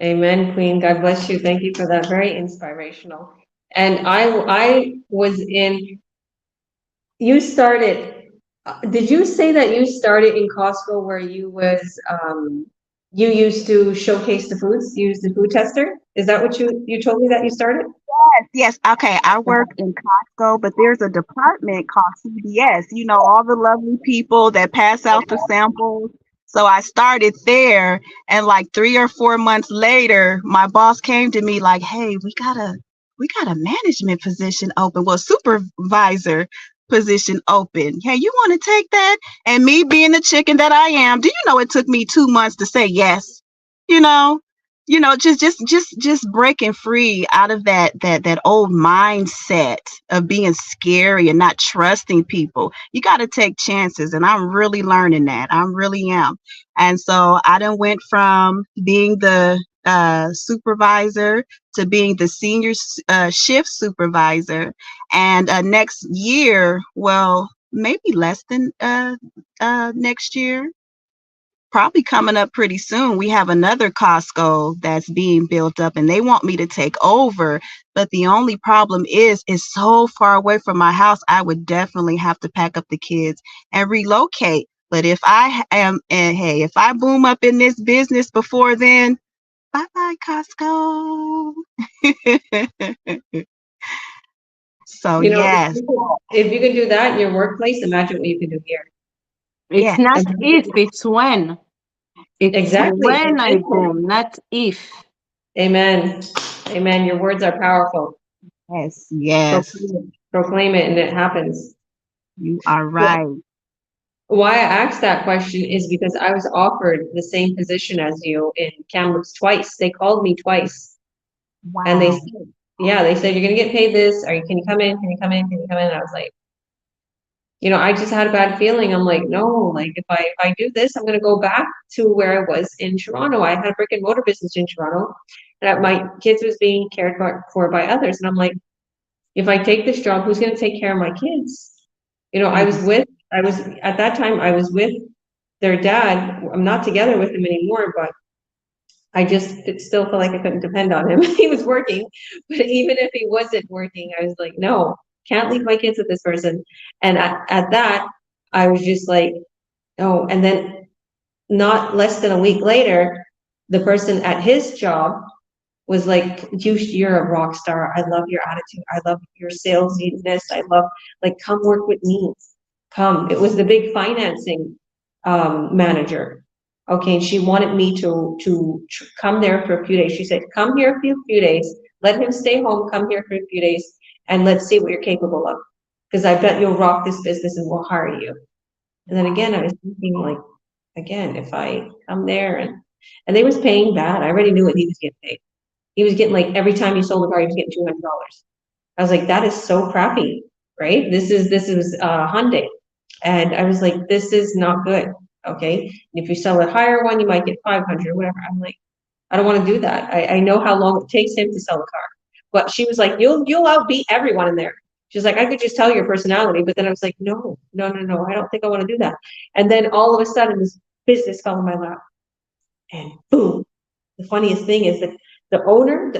Speaker 1: Amen, Queen. God bless you. Thank you for that. Very inspirational. And I was in, you started, did you say that you started in Costco where you was, you used to showcase the foods, use the food tester? Is that what you told me that you started?
Speaker 9: Yes. Okay. I work in Costco, but there's a department called CBS. You know, all the lovely people that pass out the samples. So I started there, and like 3 or 4 months later, my boss came to me like, "Hey, we got a management position open, well, supervisor position open. Hey, you want to take that?" And me being the chicken that I am, do you know it took me 2 months to say yes? You know, just breaking free out of that old mindset of being scary and not trusting people. You got to take chances, and I'm really learning that. I really am. And so I done went from being the supervisor to being the senior shift supervisor, and next year, well, maybe less than next year, probably coming up pretty soon, we have another Costco that's being built up, and they want me to take over. But the only problem is it's so far away from my house. I would definitely have to pack up the kids and relocate. But if I am, and hey, if I boom up in this business before then, bye-bye, Costco. So,
Speaker 1: You know,
Speaker 9: yes.
Speaker 1: if you can do that in your workplace, imagine what you can do here.
Speaker 8: It's
Speaker 9: Yeah.
Speaker 8: not if, it's when. It's
Speaker 1: Exactly.
Speaker 8: when I boom, not if.
Speaker 1: Amen. Amen. Your words are powerful.
Speaker 9: Yes. Yes.
Speaker 1: Proclaim it and it happens.
Speaker 9: You are right.
Speaker 1: Why I asked that question is because I was offered the same position as you in Kamloops twice. They called me twice.
Speaker 9: Wow.
Speaker 1: And they said, yeah, they said, you're going to get paid this. Can you come in? Can you come in? Can you come in? And I was like, you know, I just had a bad feeling. I'm like, no, like if I do this, I'm going to go back to where I was in Toronto. I had a brick and mortar business in Toronto, and my kids was being cared for by others. And I'm like, if I take this job, who's going to take care of my kids? You know, I was at that time, I was with their dad. I'm not together with him anymore, but I just still felt like I couldn't depend on him. He was working, but even if he wasn't working, I was like, no, can't leave my kids with this person. And at that, I was just like, oh, and then not less than a week later, the person at his job was like, you're a rock star. I love your attitude. I love your salesiness. I love, like, come work with me. Come. It was the big financing manager. Okay, and she wanted me to come there for a few days. She said, come here for a few days, let him stay home, come here for a few days, and let's see what you're capable of. Because I bet you'll rock this business and we'll hire you. And then again, I was thinking, like, again, if I come there and they was paying bad, I already knew what he was getting paid. He was getting, like, every time he sold a car, he was getting $200. I was like, that is so crappy, right? This is Hyundai. And I was like, this is not good. Okay. And if you sell a higher one, you might get 500 or whatever. I'm like, I don't want to do that. I know how long it takes him to sell a car. But she was like, you'll outbeat everyone in there. She's like, I could just tell your personality. But then I was like, no, I don't think I want to do that. And then all of a sudden this business fell in my lap. And boom. The funniest thing is that the owner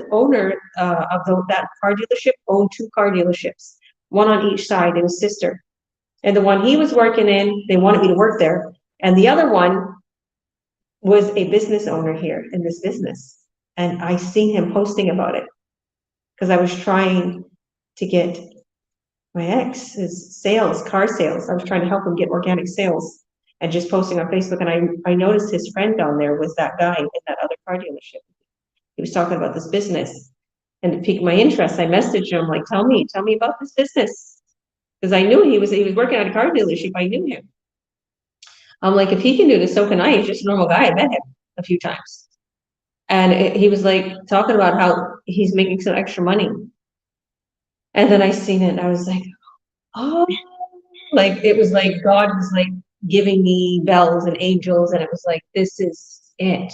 Speaker 1: of that car dealership owned 2 car dealerships, one on each side. It was sister. And the one he was working in, they wanted me to work there. And the other one was a business owner here in this business. And I seen him posting about it because I was trying to get my ex's car sales. I was trying to help him get organic sales and just posting on Facebook. And I noticed his friend down there was that guy in that other car dealership. He was talking about this business and it piqued my interest. I messaged him like, tell me about this business. Because I knew he was working at a car dealership. I knew him. I'm like, if he can do this, so can I. He's just a normal guy. I met him a few times. And he was like talking about how he's making some extra money. And then I seen it and I was like, oh, like it was like God was like giving me bells and angels. And it was like, this is it.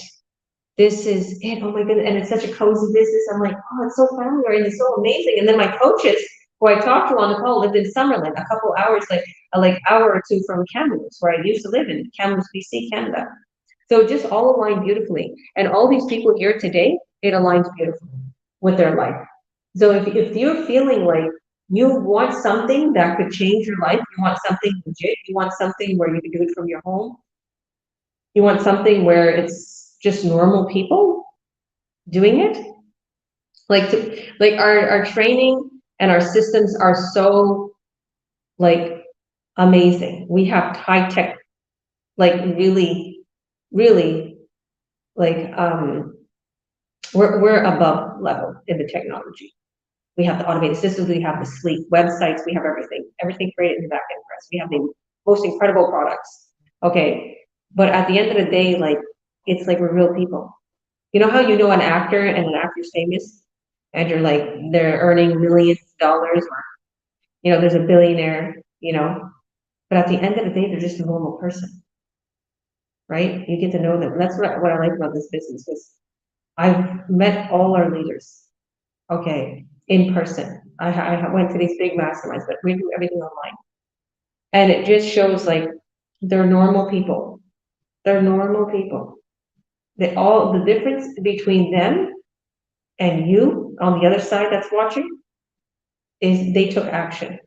Speaker 1: This is it. Oh my goodness. And it's such a cozy business. I'm like, oh, it's so familiar and it's so amazing. And then my coaches, who I talked to on the call, lived in Summerlin, a couple hours, like hour or two from Kamloops, where I used to live in Kamloops, BC, Canada. So it just all aligned beautifully. And all these people here today, it aligns beautifully with their life. So if you're feeling like you want something that could change your life, you want something legit, you want something where you can do it from your home, you want something where it's just normal people doing it, like our training and our systems are so like amazing. We have high tech, like really like we're above level in the technology. We have the automated systems, we have the sleek websites, we have everything created in the back end for us. We have the most incredible products. Okay. But at the end of the day, like it's like we're real people. You know how you know an actor and an actor's famous and you're like they're earning millions of dollars, or you know, there's a billionaire, you know, but at the end of the day, they're just a normal person. Right? You get to know them. That's what I like about this business is I've met all our leaders, okay, in person. I went to these big masterminds, but we do everything online. And it just shows like they're normal people. They're normal people. The difference between them and you on the other side that's watching is they took action.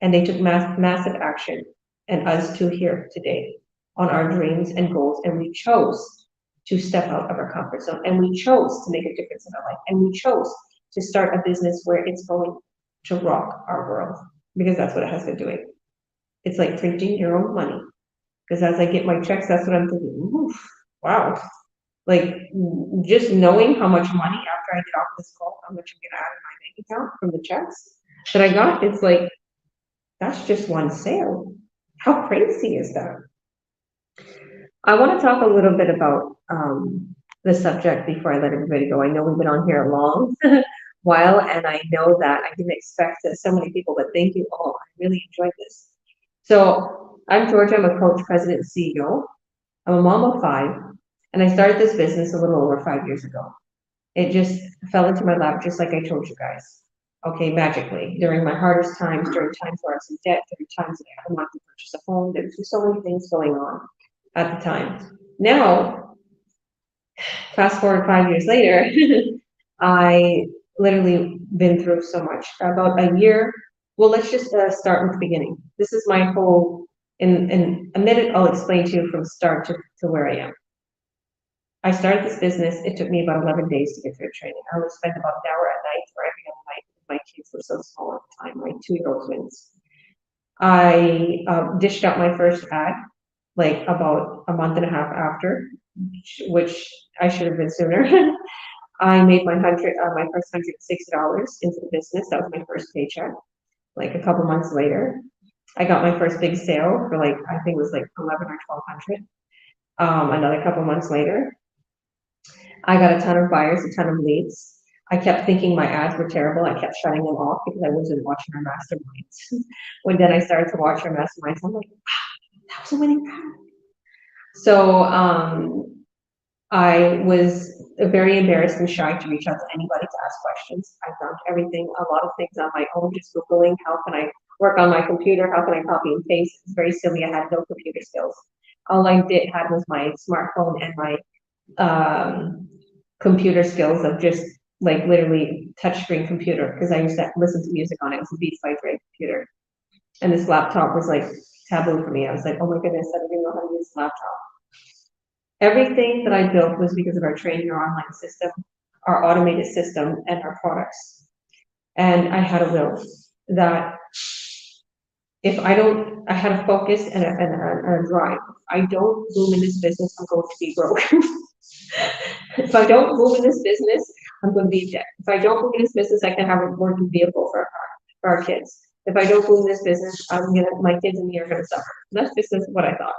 Speaker 1: And they took massive action. And us too here today on our dreams and goals. And we chose to step out of our comfort zone. And we chose to make a difference in our life. And we chose to start a business where it's going to rock our world. Because that's what it has been doing. It's like printing your own money. Because as I get my checks, that's what I'm thinking, oof, wow. Like just knowing how much money after I get off this call, how much I'm gonna add in my bank account from the checks that I got, it's like, that's just one sale. How crazy is that? I want to talk a little bit about the subject before I let everybody go. I know we've been on here a long while, and I know that I didn't expect so many people, but thank you all. I really enjoyed this. So I'm Georgia. I'm a coach, president, and CEO. I'm a mom of 5, and I started this business a little over 5 years ago. It just fell into my lap, just like I told you guys. Okay, magically, during my hardest times, during times where I was in debt, during times that I wanted to purchase a home, there was just so many things going on at the time. Now, fast forward 5 years later, I literally been through so much. About a year, well, let's just start with the beginning. This is my whole, in a minute, I'll explain to you from start to where I am. I started this business, it took me about 11 days to get through training. I would spend about an hour at night or every other night. My kids were so small at the time, my 2-year-old twins. I dished out my first ad like about a month and a half after, which I should have been sooner. I made my first $160 into the business. That was my first paycheck. Like a couple months later, I got my first big sale for like, I think it was like 11 or 1200. Another couple months later, I got a ton of buyers, a ton of leads. I kept thinking my ads were terrible. I kept shutting them off because I wasn't watching our masterminds. When then I started to watch our masterminds, I'm like, wow, that was a winning ad. So I was very embarrassed and shy to reach out to anybody to ask questions. I found everything, a lot of things on my own, just Googling, how can I work on my computer? How can I copy and paste? It's very silly. I had no computer skills. All I had was my smartphone and my computer skills of just like literally touchscreen computer, because I used to listen to music on it. It was a Beats by Dre computer. And this laptop was like taboo for me. I was like, oh my goodness, I don't even know how to use this laptop. Everything that I built was because of our training, our online system, our automated system, and our products. And I had a will that if I don't, I had a focus and a drive. If I don't boom in this business, I'm going to be broke. If I don't boom in this business, I'm going to be in debt. If I don't boom in this business, I can have a working vehicle for our kids. If I don't boom in this business, my kids and me are gonna suffer. That's just what I thought.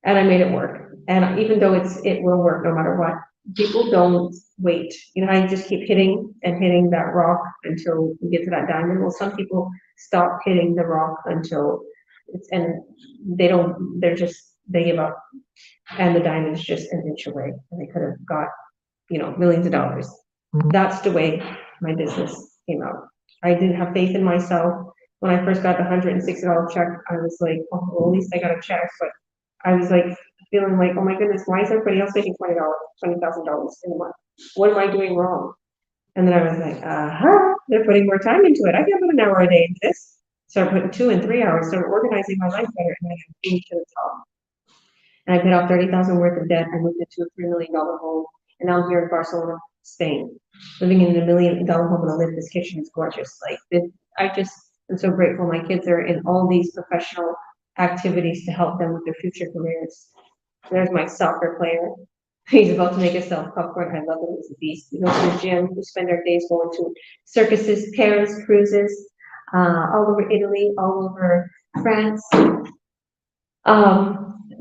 Speaker 1: And I made it work. And even though it will work no matter what, people don't wait. You know, I just keep hitting and hitting that rock until we get to that diamond. Well, some people stop hitting the rock until they give up. And the diamond's just an inch away. And they could have got, millions of dollars. That's the way my business came out. I didn't have faith in myself. When I first got the $160 check, I was like, oh, well, at least I got a check. But I was like feeling like, oh my goodness, why is everybody else making $20,000 in a month? What am I doing wrong? And then I was like, they're putting more time into it. I can put an hour a day into this. Started putting 2 and 3 hours, started organizing my life better, and I moved to the top. And I paid off $30,000 worth of debt. I moved into a $3 million home, and now I'm here in Barcelona, Spain, living in a $1 million home in Olympus. Kitchen is gorgeous. I just am so grateful. My kids are in all these professional activities to help them with their future careers. There's my soccer player. He's about to make himself popcorn. I love him. He's a beast. We go to the gym. We spend our days going to circuses, Paris, cruises, all over Italy, all over France.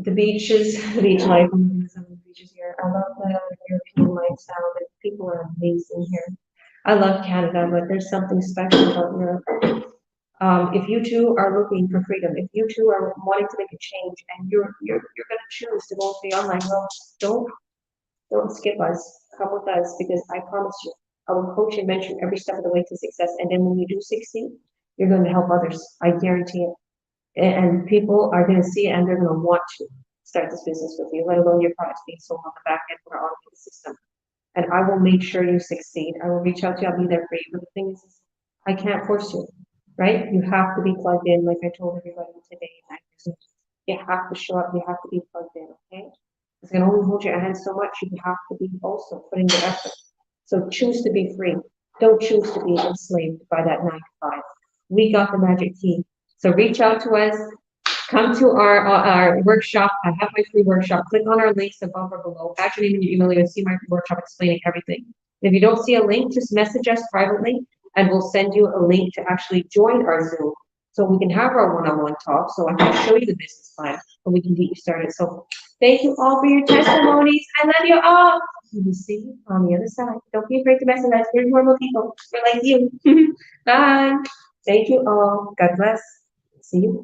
Speaker 1: The beach life. I'm going to some of the beaches here. I love the European lifestyle. The people are amazing here. I love Canada, but there's something special about Europe. If you two are looking for freedom, if you two are wanting to make a change, and you're going to choose to go to the online world, don't skip us. Come with us, because I promise you, I will coach and mentor every step of the way to success. And then when you do succeed, you're going to help others. I guarantee it. And people are going to see it, and they're going to want to start this business with you, let alone your products being sold on the back end of our automated system. And I will make sure you succeed. I will reach out to you. I'll be there for you. But the thing is, I can't force you, right? You have to be plugged in, like I told everybody today. You have to show up. You have to be plugged in, okay? It's going to only hold your hand so much. You have to be also putting the effort. So choose to be free. Don't choose to be enslaved by that 9 to 5. We got the magic key. So reach out to us. Come to our workshop. I have my free workshop. Click on our links above or below. Add your name and your email. You'll see my free workshop explaining everything. If you don't see a link, just message us privately, and we'll send you a link to actually join our Zoom, so we can have our one-on-one talk, so I can show you the business plan, and we can get you started. So thank you all for your testimonies. I love you all. We will see you on the other side. Don't be afraid to message us. We're normal people. We're like you. Bye. Thank you all. God bless. See you.